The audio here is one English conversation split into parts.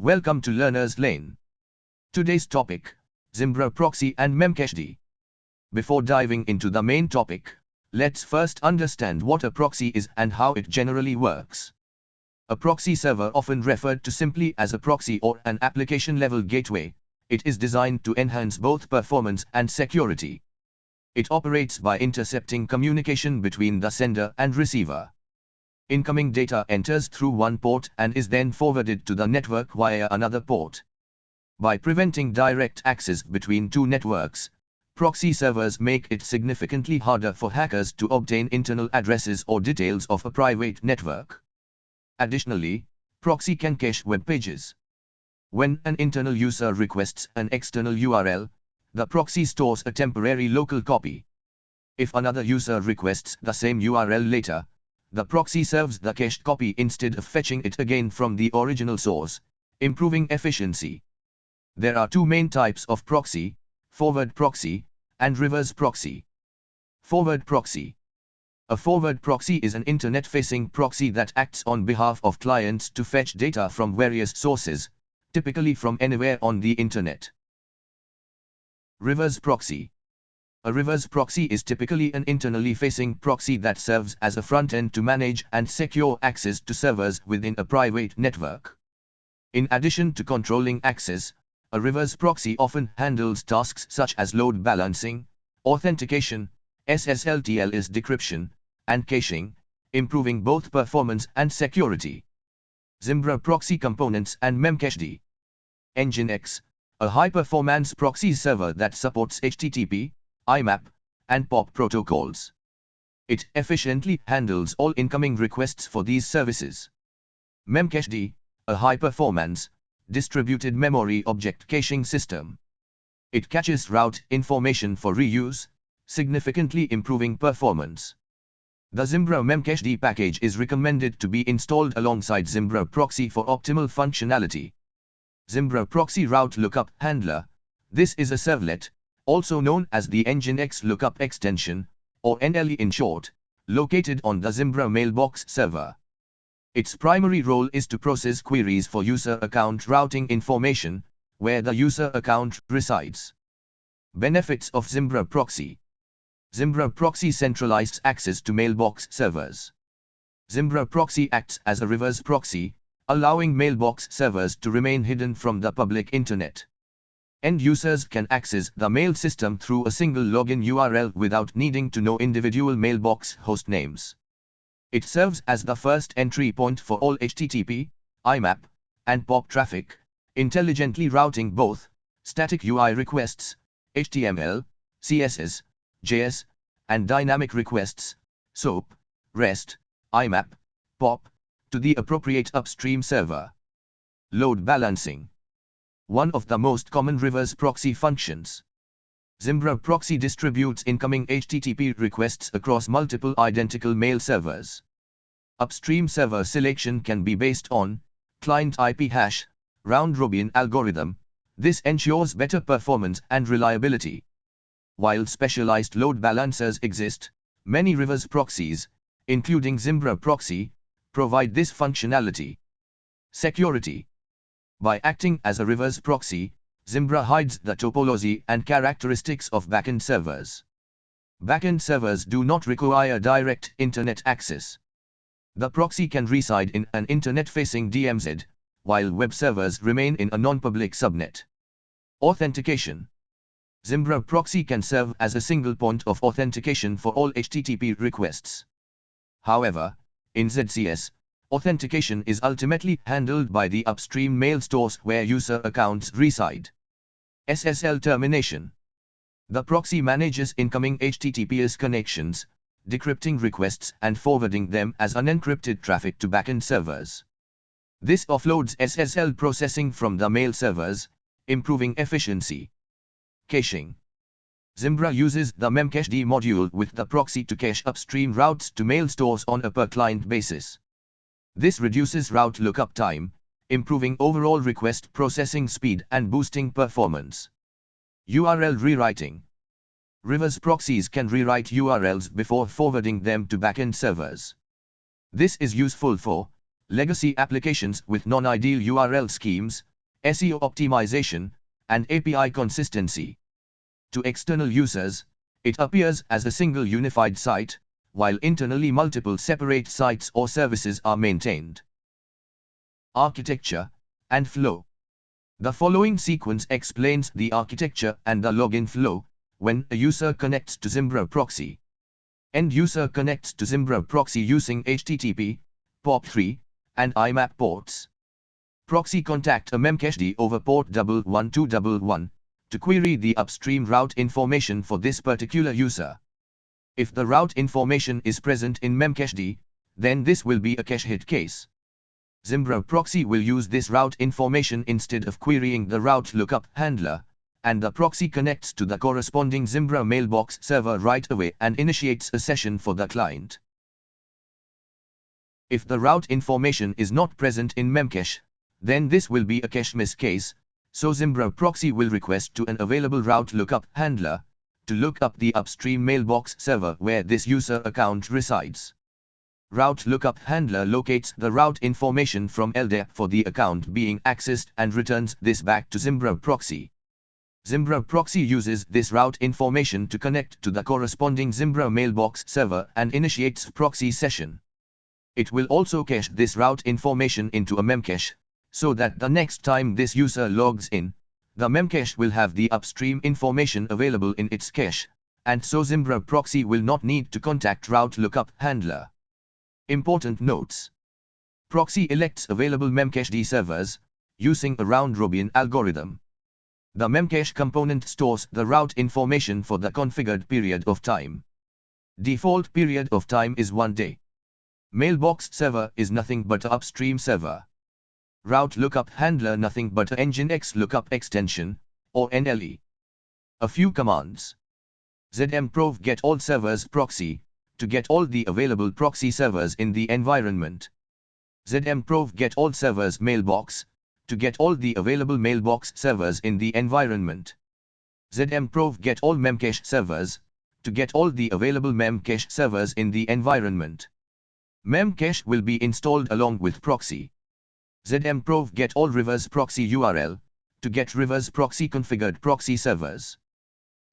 Welcome to Learner's Lane. Today's topic, Zimbra Proxy and memcached. Before diving into the main topic, let's first understand what a proxy is and how it generally works. A proxy server, often referred to simply as a proxy or an application-level gateway, it is designed to enhance both performance and security. It operates by intercepting communication between the sender and receiver. Incoming data enters through one port and is then forwarded to the network via another port. By preventing direct access between two networks, proxy servers make it significantly harder for hackers to obtain internal addresses or details of a private network. Additionally, proxy can cache web pages. When an internal user requests an external URL, the proxy stores a temporary local copy. If another user requests the same URL later, the proxy serves the cached copy instead of fetching it again from the original source, improving efficiency. There are two main types of proxy: forward proxy and reverse proxy. Forward proxy. A forward proxy is an internet-facing proxy that acts on behalf of clients to fetch data from various sources, typically from anywhere on the internet. Reverse proxy. A reverse proxy is typically an internally facing proxy that serves as a front end to manage and secure access to servers within a private network. In addition to controlling access, a reverse proxy often handles tasks such as load balancing, authentication, SSL/TLS decryption, and caching, improving both performance and security. Zimbra Proxy components and memcached. Nginx, a high-performance proxy server that supports HTTP, IMAP, and POP protocols. It efficiently handles all incoming requests for these services. Memcached, a high-performance, distributed memory object caching system. It caches route information for reuse, significantly improving performance. The Zimbra memcached package is recommended to be installed alongside Zimbra Proxy for optimal functionality. Zimbra Proxy Route Lookup Handler. This is a servlet, also known as the Nginx lookup extension, or NLE in short, located on the Zimbra mailbox server. Its primary role is to process queries for user account routing information, where the user account resides. Benefits of Zimbra Proxy. Zimbra Proxy centralized access to mailbox servers. Zimbra Proxy acts as a reverse proxy, allowing mailbox servers to remain hidden from the public internet. End users can access the mail system through a single login URL without needing to know individual mailbox host names. It serves as the first entry point for all HTTP, IMAP, and POP traffic, intelligently routing both static UI requests, HTML, CSS, JS, and dynamic requests, SOAP, REST, IMAP, POP, to the appropriate upstream server. Load balancing. One of the most common reverse proxy functions. Zimbra Proxy distributes incoming HTTP requests across multiple identical mail servers. Upstream server selection can be based on client IP hash, round-robin algorithm. This ensures better performance and reliability. While specialized load balancers exist, many reverse proxies, including Zimbra Proxy, provide this functionality. Security. By acting as a reverse proxy, Zimbra hides the topology and characteristics of backend servers. Backend servers do not require direct internet access. The proxy can reside in an internet-facing DMZ, while web servers remain in a non-public subnet. Authentication. Zimbra Proxy can serve as a single point of authentication for all HTTP requests. However, in ZCS, authentication is ultimately handled by the upstream mail stores where user accounts reside. SSL termination. The proxy manages incoming HTTPS connections, decrypting requests and forwarding them as unencrypted traffic to backend servers. This offloads SSL processing from the mail servers, improving efficiency. Caching. Zimbra uses the memcached module with the proxy to cache upstream routes to mail stores on a per-client basis. This reduces route lookup time, improving overall request processing speed and boosting performance. URL rewriting. Reverse proxies can rewrite URLs before forwarding them to backend servers. This is useful for legacy applications with non-ideal URL schemes, SEO optimization, and API consistency. To external users, it appears as a single unified site, while internally multiple separate sites or services are maintained. Architecture and flow. The following sequence explains the architecture and the login flow when a user connects to Zimbra Proxy. End user connects to Zimbra Proxy using HTTP, POP3, and IMAP ports. Proxy contact a memcached over port 11211 to query the upstream route information for this particular user. If the route information is present in memcached, then this will be a cache hit case. Zimbra Proxy will use this route information instead of querying the route lookup handler, and the proxy connects to the corresponding Zimbra mailbox server right away and initiates a session for the client. If the route information is not present in memcache, then this will be a cache miss case, so Zimbra Proxy will request to an available route lookup handler to look up the upstream mailbox server where this user account resides. Route lookup handler locates the route information from LDAP for the account being accessed and returns this back to Zimbra Proxy. Zimbra Proxy uses this route information to connect to the corresponding Zimbra mailbox server and initiates proxy session. It will also cache this route information into a memcache, so that the next time this user logs in, the memcache will have the upstream information available in its cache, and so Zimbra Proxy will not need to contact route lookup handler. Important notes. Proxy elects available memcached servers, using a round-robin algorithm. The memcache component stores the route information for the configured period of time. Default period of time is 1 day. Mailbox server is nothing but an upstream server. Route lookup handler nothing but a Nginx lookup extension, or NLE. A few commands. zmprov get all servers proxy, to get all the available proxy servers in the environment. zmprov get all servers mailbox, to get all the available mailbox servers in the environment. zmprov get all memcache servers, to get all the available memcache servers in the environment. Memcache will be installed along with proxy. zmprov get all reverse proxy URL, to get reverse proxy configured proxy servers.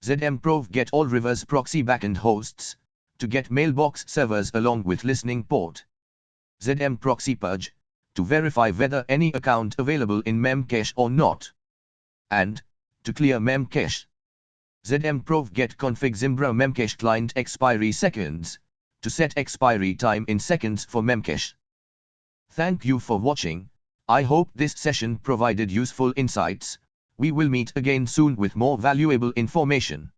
zmprov get all reverse proxy backend hosts, to get mailbox servers along with listening port. zmproxy purge, to verify whether any account available in memcache or not. And, to clear memcache. zmprov get config Zimbra memcache client expiry seconds, to set expiry time in seconds for memcache. Thank you for watching. I hope this session provided useful insights. We will meet again soon with more valuable information.